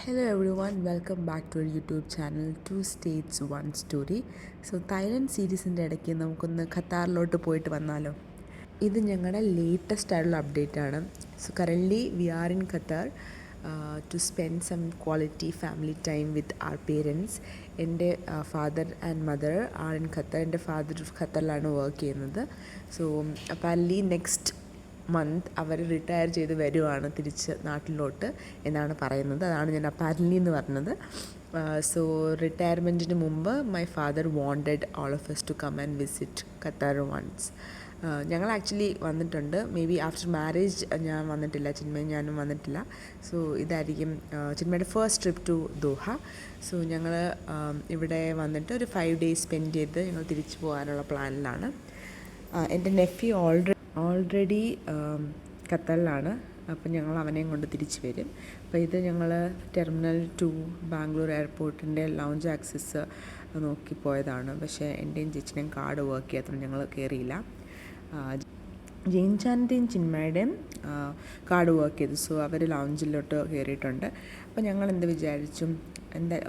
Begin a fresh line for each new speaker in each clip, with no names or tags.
Hello everyone, welcome back to our YouTube channel 2 States 1 Story. So Thailand സീരീസിൻ്റെ ഇടയ്ക്ക് നമുക്കൊന്ന് ഖത്താറിലോട്ട് പോയിട്ട് വന്നാലോ. ഇത് ഞങ്ങളുടെ ലേറ്റസ്റ്റ് ആയിട്ടുള്ള അപ്ഡേറ്റ് ആണ്. So currently we are in Qatar to spend some quality family time with our parents. എൻ്റെ father and mother are in Qatar. എൻ്റെ ഫാദർ ഖത്തറിലാണ് വർക്ക് ചെയ്യുന്നത്. സോ അപ്പാരൻ്റ്ലി നെക്സ്റ്റ് മന്ത് അവർ റിട്ടയർ ചെയ്ത് വരുവാണ് തിരിച്ച് നാട്ടിലോട്ട് എന്നാണ് പറയുന്നത്. അതാണ് ഞാൻ അപ്പാരൻ്റ്ലി എന്ന് പറഞ്ഞത്. സോ റിട്ടയർമെൻറ്റിന് മുമ്പ് my father wanted all of us to come and visit Qatar once. ഞങ്ങൾ ആക്ച്വലി വന്നിട്ടുണ്ട്. മേ ബി ആഫ്റ്റർ മാരേജ് ഞാൻ വന്നിട്ടില്ല, ചിന്മയും ഞാനും വന്നിട്ടില്ല. സോ ഇതായിരിക്കും ചിന്മയുടെ first trip to Doha. So ഞങ്ങൾ ഇവിടെ വന്നിട്ട് ഒരു 5 days സ്പെൻഡ് ചെയ്ത് ഞങ്ങൾ തിരിച്ചു പോകാനുള്ള പ്ലാനിലാണ്. എൻ്റെ നെഫ്യൂ ഓൾറെഡി ഖത്തറിലാണ്. അപ്പം ഞങ്ങൾ അവനെയും കൊണ്ട് തിരിച്ച് വരും. അപ്പോൾ ഇത് ഞങ്ങൾ ടെർമിനൽ 2 ബാംഗ്ലൂർ എയർപോർട്ടിൻ്റെ ലൗഞ്ച് ആക്സസ് നോക്കി പോയതാണ്. പക്ഷേ എൻ്റെയും ചേച്ചിൻ്റെയും കാർഡ് വർക്ക് ചെയ്യാത്തതുകൊണ്ട് ഞങ്ങൾ കയറിയില്ല. ജെയിൻചാൻ്റെയും ചിന്മയുടെയും കാർഡ് വർക്ക് ചെയ്തു. സോ അവർ ലൗഞ്ചിലോട്ട് കയറിയിട്ടുണ്ട്. അപ്പോൾ ഞങ്ങൾ എന്ത് വിചാരിച്ചു,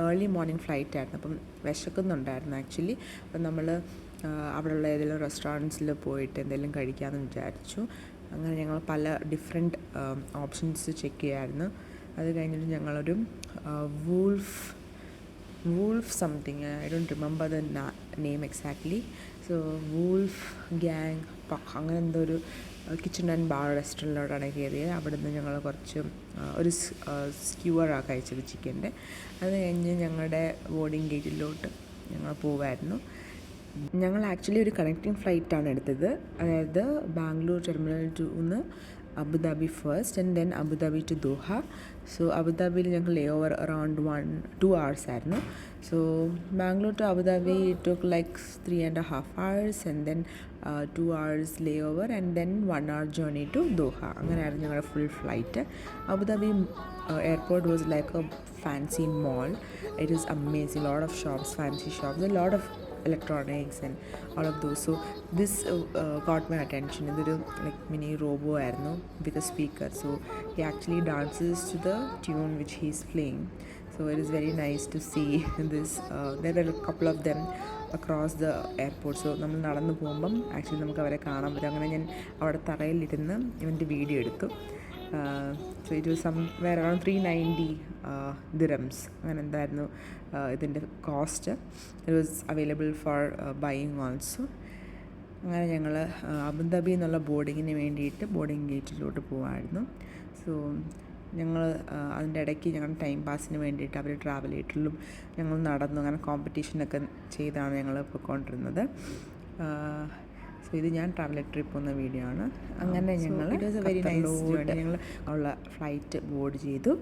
ഏർലി മോർണിംഗ് ഫ്ലൈറ്റ് ആയിരുന്നു. അപ്പം വിശക്കുന്നുണ്ടായിരുന്നു ആക്ച്വലി. അപ്പം നമ്മൾ അവിടെയുള്ള ഏതെങ്കിലും റെസ്റ്റോറൻറ്റ്സിൽ പോയിട്ട് എന്തെങ്കിലും കഴിക്കാമെന്ന് വിചാരിച്ചു. അങ്ങനെ ഞങ്ങൾ പല ഡിഫറെൻറ്റ് ഓപ്ഷൻസ് ചെക്ക് ചെയ്യായിരുന്നു. അത് കഴിഞ്ഞിട്ട് ഞങ്ങളൊരു wolf something, I don't remember the name exactly. So Wolfgang Puck അങ്ങനെ എന്തോ ഒരു കിച്ചൺ ആൻഡ് ബാർ റെസ്റ്റോറൻറ്റിലോട്ടാണ് കയറിയത്. അവിടെ നിന്ന് ഞങ്ങൾ കുറച്ച് ഒരു സ്ക്യൂവറാണ് കഴിച്ചത് ചിക്കൻ്റെ. അത് കഴിഞ്ഞ് ഞങ്ങളുടെ ബോർഡിംഗ് ഗേറ്റിലോട്ട് ഞങ്ങൾ പോവായിരുന്നു. ഞങ്ങൾ ആക്ച്വലി ഒരു കണക്റ്റിംഗ് ഫ്ലൈറ്റാണ് എടുത്തത്. അതായത് Bangalore terminal 2 Abu Dhabi first and then Abu Dhabi to Doha. So അബുദാബിയിൽ ഞങ്ങൾ ലേ ഓവർ അറൗണ്ട് 1-2 hours ആയിരുന്നു. So Bangalore to Abu Dhabi took like 3.5 hours and then 2 hours lay over and then 1 hour journey to Doha. അങ്ങനെയായിരുന്നു ഞങ്ങളുടെ full flight. Abu Dhabi airport was like a fancy mall. It is amazing, lot of shops, fancy shops, a lot of electronics and all of those. So this got my attention. ഇതൊരു like mini robo ആയിരുന്നു with a speaker. So he actually dances to the tune which he is playing. So it is very nice to see this. There were a couple of them across the airport. So നമ്മൾ നടന്നു പോകുമ്പം actually നമുക്ക് അവരെ കാണാൻ പറ്റും. അങ്ങനെ ഞാൻ അവിടെ തറയിലിരുന്ന് ഇവൻ്റെ വീഡിയോ എടുത്തു. So it was somewhere around 390 dirhams. അങ്ങനെ എന്തായിരുന്നു ഇതിൻ്റെ cost. It was available for buying also. അങ്ങനെ ഞങ്ങൾ അബുദാബി എന്നുള്ള ബോർഡിങ്ങിന് വേണ്ടിയിട്ട് ബോർഡിങ് ഗേറ്റിലോട്ട് പോകുമായിരുന്നു. സോ ഞങ്ങൾ അതിൻ്റെ ഇടയ്ക്ക് ഞങ്ങൾ ടൈം പാസിന് വേണ്ടിയിട്ട് അവർ ട്രാവലേറ്ററിലും ഞങ്ങൾ നടന്നു. അങ്ങനെ കോമ്പറ്റീഷനൊക്കെ ചെയ്താണ് ഞങ്ങൾ പോയിക്കൊണ്ടിരുന്നത്. സോ ഇത് ഞാൻ ട്രാവലേറ്ററിൽ പോകുന്ന വീഡിയോ ആണ്. അങ്ങനെ ഞങ്ങൾ it was a very nice journey. ഞങ്ങൾ ഉള്ള ഫ്ലൈറ്റ് ബോർഡ് ചെയ്തു.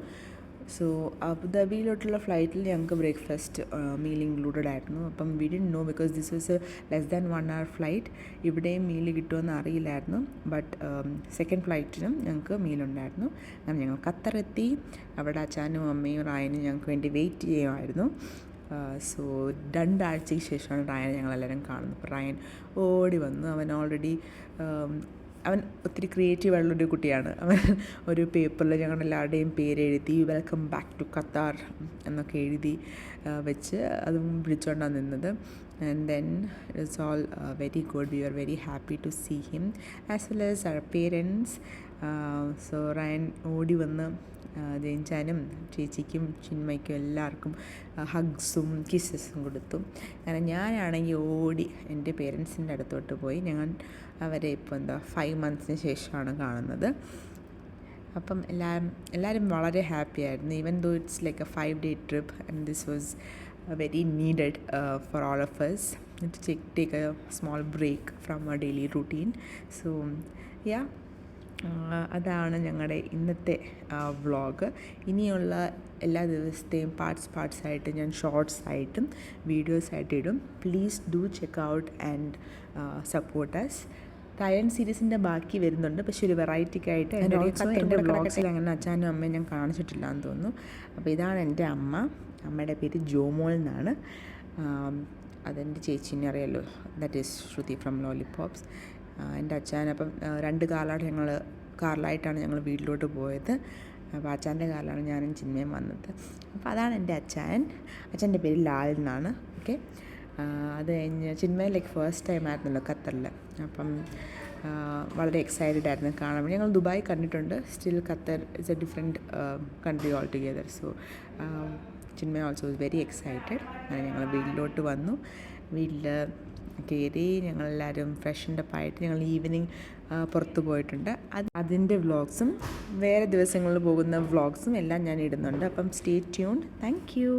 സോ അബുദാബിയിലോട്ടുള്ള ഫ്ലൈറ്റിൽ ഞങ്ങൾക്ക് ബ്രേക്ക്ഫാസ്റ്റ് മീൽ ഇൻക്ലൂഡഡ് ആയിരുന്നു. അപ്പം we didn't know because this was less than 1 hour flight. ഇവിടെയും മീൽ കിട്ടുമെന്ന് അറിയില്ലായിരുന്നു. ബട്ട് സെക്കൻഡ് ഫ്ലൈറ്റിനും ഞങ്ങൾക്ക് മീലുണ്ടായിരുന്നു. അങ്ങനെ ഞങ്ങൾ ഖത്തറെത്തി. അവിടെ അച്ഛനും അമ്മയും റായനും ഞങ്ങൾക്ക് വേണ്ടി വെയിറ്റ് ചെയ്യുമായിരുന്നു. സോ 2 ആഴ്ചയ്ക്ക് ശേഷമാണ് റായനെ ഞങ്ങളെല്ലാവരും കാണുന്നത്. അപ്പോൾ റായൻ ഓടി വന്നു. അവൻ ഒത്തിരി ക്രിയേറ്റീവ് ആയിട്ടുള്ളൊരു കുട്ടിയാണ്. അവൻ ഒരു പേപ്പറിൽ ഞങ്ങളെല്ലാവരുടെയും പേരെഴുതി വെൽക്കം ബാക്ക് ടു ഖത്താർ എന്നൊക്കെ എഴുതി വെച്ച് അതും വിളിച്ചുകൊണ്ടാണ് നിന്നത്. And then it's all very good. We are very happy to see him as well as our parents. So Ryan ഓടി വന്ന് ജയിൻചാനും ചേച്ചിക്കും ചിന്മയ്ക്കും എല്ലാവർക്കും ഹഗ്സും കിസ്സസും കൊടുത്തു. അങ്ങനെ ഞാനാണെങ്കിൽ ഓടി എൻ്റെ പേരൻസിൻ്റെ അടുത്തോട്ട് പോയി. ഞങ്ങൾ അവരെ ഇപ്പോൾ 5 months ശേഷമാണ് കാണുന്നത്. അപ്പം എല്ലാവരും വളരെ ഹാപ്പി ആയിരുന്നു. Even though it's like a 5-day trip and this was very needed for all of us to take a small break from our daily routine. So yeah, അതാണ് ഞങ്ങളുടെ ഇന്നത്തെ വ്ളോഗ്. ഇനിയുള്ള എല്ലാ ദിവസത്തെയും പാർട്സായിട്ട് ഞാൻ ഷോർട്സ് ആയിട്ടും വീഡിയോസായിട്ട് ഇടും. Please do check out and support us. Thailand സീരീസിൻ്റെ ബാക്കി വരുന്നുണ്ട്, പക്ഷേ ഒരു വെറൈറ്റിക്കായിട്ട്. എൻ്റെ വ്ളോഗ്സിൽ അങ്ങനെ അച്ഛനും അമ്മയും ഞാൻ കാണിച്ചിട്ടില്ല എന്ന് തോന്നുന്നു. അപ്പോൾ ഇതാണ് എൻ്റെ അമ്മ. അമ്മയുടെ പേര് ജോമോൾ എന്നാണ്. അതെൻ്റെ ചേച്ചീനെ അറിയാമല്ലോ, that is Shruti from lollipops. എൻ്റെ അച്ഛൻ അപ്പം 2 കാറിലായിട്ടാണ് ഞങ്ങൾ വീട്ടിലോട്ട് പോയത്. അപ്പോൾ അച്ചായൻ്റെ കാറിലാണ് ഞാനും ചിന്മയും വന്നത്. അപ്പോൾ അതാണ് എൻ്റെ അച്ചായൻ. അച്ഛൻ്റെ പേര് ലാൽ എന്നാണ്. ഓക്കെ, അത് കഴിഞ്ഞ് ചിന്മയ ഫസ്റ്റ് ടൈം ആയിരുന്നല്ലോ ഖത്തറിൽ. അപ്പം വളരെ എക്സൈറ്റഡ് ആയിരുന്നു കാണാൻ വേണ്ടി. ഞങ്ങൾ ദുബായ് കണ്ടിട്ടുണ്ട്, still Qatar is A different country all together. So Chinmaya also was very excited. അങ്ങനെ ഞങ്ങൾ വീട്ടിലോട്ട് വന്നു. വീട്ടിൽ കയറി ഞങ്ങളെല്ലാവരും ഫ്രഷൻഡപ്പ് ആയിട്ട് ഞങ്ങൾ ഈവനിങ് പുറത്ത് പോയിട്ടുണ്ട്. അതിൻ്റെ വ്ളോഗ്സും വേറെ ദിവസങ്ങളിൽ പോകുന്ന വ്ളോഗ്സും എല്ലാം ഞാൻ ഇടുന്നുണ്ട്. അപ്പം സ്റ്റേ ട്യൂൺഡ്. Thank you.